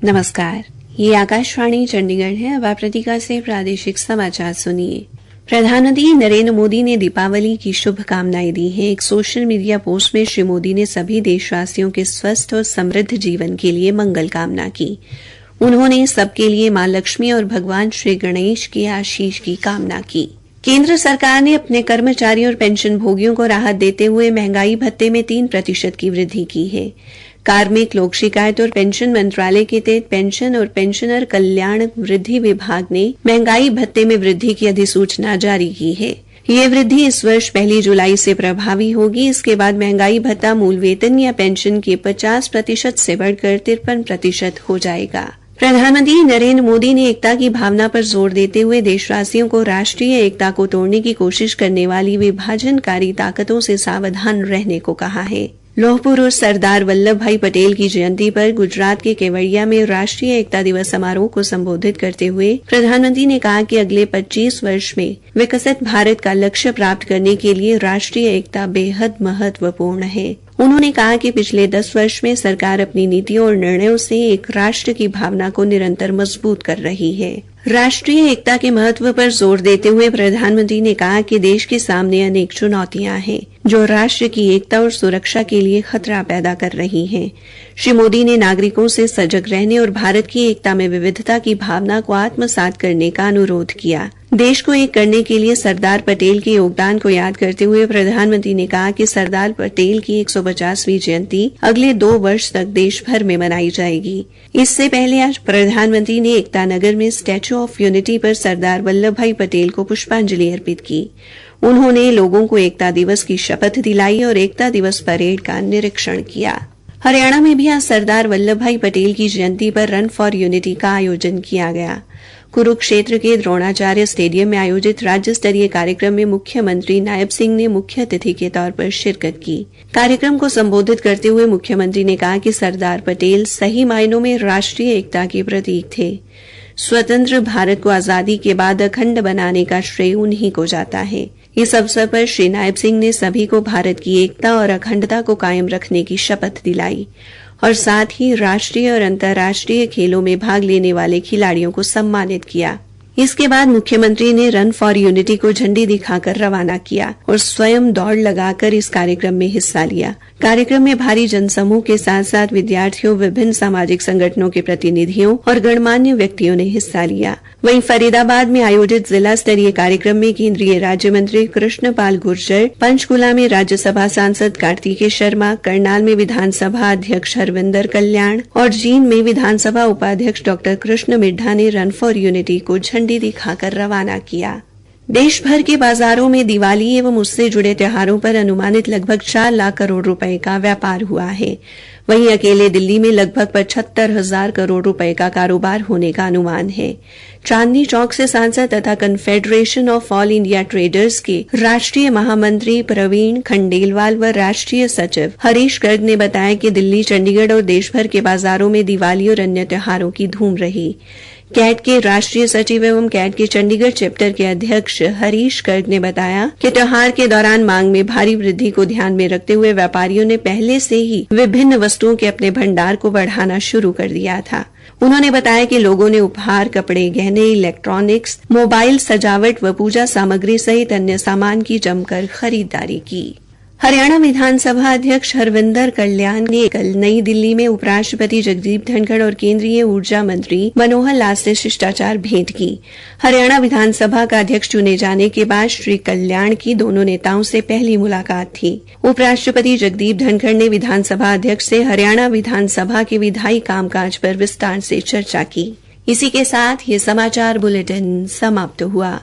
नमस्कार, ये आकाशवाणी चंडीगढ़ है। अब आप प्रतीका से प्रादेशिक समाचार सुनिए। प्रधानमंत्री नरेंद्र मोदी ने दीपावली की शुभकामनाएं दी हैं। एक सोशल मीडिया पोस्ट में श्री मोदी ने सभी देशवासियों के स्वस्थ और समृद्ध जीवन के लिए मंगल कामना की। उन्होंने सबके लिए मां लक्ष्मी और भगवान श्री गणेश के आशीष की कामना की। केंद्र सरकार ने अपने कर्मचारियों और पेंशन भोगियों को राहत देते हुए महंगाई भत्ते में 3% की वृद्धि की है। कार्मिक लोक शिकायत और पेंशन मंत्रालय के तहत पेंशन और पेंशनर कल्याण वृद्धि विभाग ने महंगाई भत्ते में वृद्धि की अधिसूचना जारी की है। यह वृद्धि इस वर्ष 1 जुलाई से प्रभावी होगी। इसके बाद महंगाई भत्ता मूल वेतन या पेंशन के 50% से बढ़कर 53% हो जाएगा। प्रधानमंत्री नरेंद्र मोदी ने एकता की भावना पर जोर देते हुए देशवासियों को राष्ट्रीय एकता को तोड़ने की कोशिश करने वाली विभाजनकारी ताकतों से सावधान रहने को कहा है। लौह पुरुष सरदार वल्लभ भाई पटेल की जयंती पर गुजरात के केवड़िया में राष्ट्रीय एकता दिवस समारोह को संबोधित करते हुए प्रधानमंत्री ने कहा कि अगले 25 वर्ष में विकसित भारत का लक्ष्य प्राप्त करने के लिए राष्ट्रीय एकता बेहद महत्वपूर्ण है। उन्होंने कहा कि पिछले 10 वर्ष में सरकार अपनी नीतियों और निर्णयों से एक राष्ट्र की भावना को निरंतर मजबूत कर रही है। राष्ट्रीय एकता के महत्व पर जोर देते हुए प्रधानमंत्री ने कहा कि देश के सामने अनेक चुनौतियां हैं जो राष्ट्र की एकता और सुरक्षा के लिए खतरा पैदा कर रही हैं। श्री मोदी ने नागरिकों से सजग रहने और भारत की एकता में विविधता की भावना को आत्मसात करने का अनुरोध किया। देश को एक करने के लिए सरदार पटेल के योगदान को याद करते हुए प्रधानमंत्री ने कहा कि सरदार पटेल की 150वीं जयंती अगले 2 वर्ष तक देश भर में मनाई जाएगी। इससे पहले आज प्रधानमंत्री ने एकता नगर में स्टैच्यू ऑफ यूनिटी पर सरदार वल्लभ भाई पटेल को पुष्पांजलि अर्पित की। उन्होंने लोगों को एकता दिवस की शपथ दिलाई और एकता दिवस परेड का निरीक्षण किया। हरियाणा में भी आज सरदार वल्लभ भाई पटेल की जयंती पर रन फॉर यूनिटी का आयोजन किया गया। कुरुक्षेत्र के द्रोणाचार्य स्टेडियम में आयोजित राज्य स्तरीय कार्यक्रम में मुख्यमंत्री नायब सिंह ने मुख्य अतिथि के तौर पर शिरकत की। कार्यक्रम को संबोधित करते हुए मुख्यमंत्री ने कहा कि सरदार पटेल सही मायनों में राष्ट्रीय एकता के प्रतीक थे। स्वतंत्र भारत को आजादी के बाद अखंड बनाने का श्रेय उन्हीं को जाता है। इस अवसर पर श्री नायब सिंह ने सभी को भारत की एकता और अखंडता को कायम रखने की शपथ दिलाई और साथ ही राष्ट्रीय और अंतर्राष्ट्रीय खेलों में भाग लेने वाले खिलाड़ियों को सम्मानित किया। इसके बाद मुख्यमंत्री ने रन फॉर यूनिटी को झंडी दिखाकर रवाना किया और स्वयं दौड़ लगाकर इस कार्यक्रम में हिस्सा लिया। कार्यक्रम में भारी जनसमूह के साथ साथ विद्यार्थियों, विभिन्न सामाजिक संगठनों के प्रतिनिधियों और गणमान्य व्यक्तियों ने हिस्सा लिया। वहीं फरीदाबाद में आयोजित जिला स्तरीय कार्यक्रम में केंद्रीय राज्य मंत्री कृष्णपाल गुर्जर, पंचकुला में राज्यसभा सांसद कार्तिकेय शर्मा, करनाल में विधानसभा अध्यक्ष हरविंदर कल्याण और जींद में विधानसभा उपाध्यक्ष डॉ कृष्ण मिड्ढा ने रन फॉर यूनिटी को झंडी दिखाकर रवाना किया। देश भर के बाजारों में दिवाली एवं उससे जुड़े त्योहारों पर अनुमानित लगभग 4 लाख करोड़ रुपए का व्यापार हुआ है। वहीं अकेले दिल्ली में लगभग 75,000 करोड़ रुपए का कारोबार होने का अनुमान है। चांदनी चौक से सांसद तथा confederation of all India traders के राष्ट्रीय महामंत्री प्रवीण खंडेलवाल व राष्ट्रीय सचिव हरीश गर्ग ने बताया कि दिल्ली, चंडीगढ़ और देश भर के बाजारों में दिवाली और अन्य त्योहारों की धूम रही। कैट के राष्ट्रीय सचिव एवं कैट के चंडीगढ़ चैप्टर के अध्यक्ष हरीश गर्ग ने बताया कि त्योहार के दौरान मांग में भारी वृद्धि को ध्यान में रखते हुए व्यापारियों ने पहले से ही विभिन्न वस्तुओं के अपने भंडार को बढ़ाना शुरू कर दिया था। उन्होंने बताया कि लोगों ने उपहार, कपड़े, गहने, इलेक्ट्रॉनिक्स, मोबाइल, सजावट व पूजा सामग्री सहित अन्य सामान की जमकर खरीदारी की। हरियाणा विधानसभा अध्यक्ष हरविंदर कल्याण ने कल नई दिल्ली में उपराष्ट्रपति जगदीप धनखड़ और केंद्रीय ऊर्जा मंत्री मनोहर लाल से शिष्टाचार भेंट की। हरियाणा विधानसभा का अध्यक्ष चुने जाने के बाद श्री कल्याण की दोनों नेताओं से पहली मुलाकात थी। उपराष्ट्रपति जगदीप धनखड़ ने विधानसभा अध्यक्ष से हरियाणा विधानसभा के विधायी कामकाज पर विस्तार से चर्चा की। इसी के साथ ये समाचार बुलेटिन समाप्त हुआ।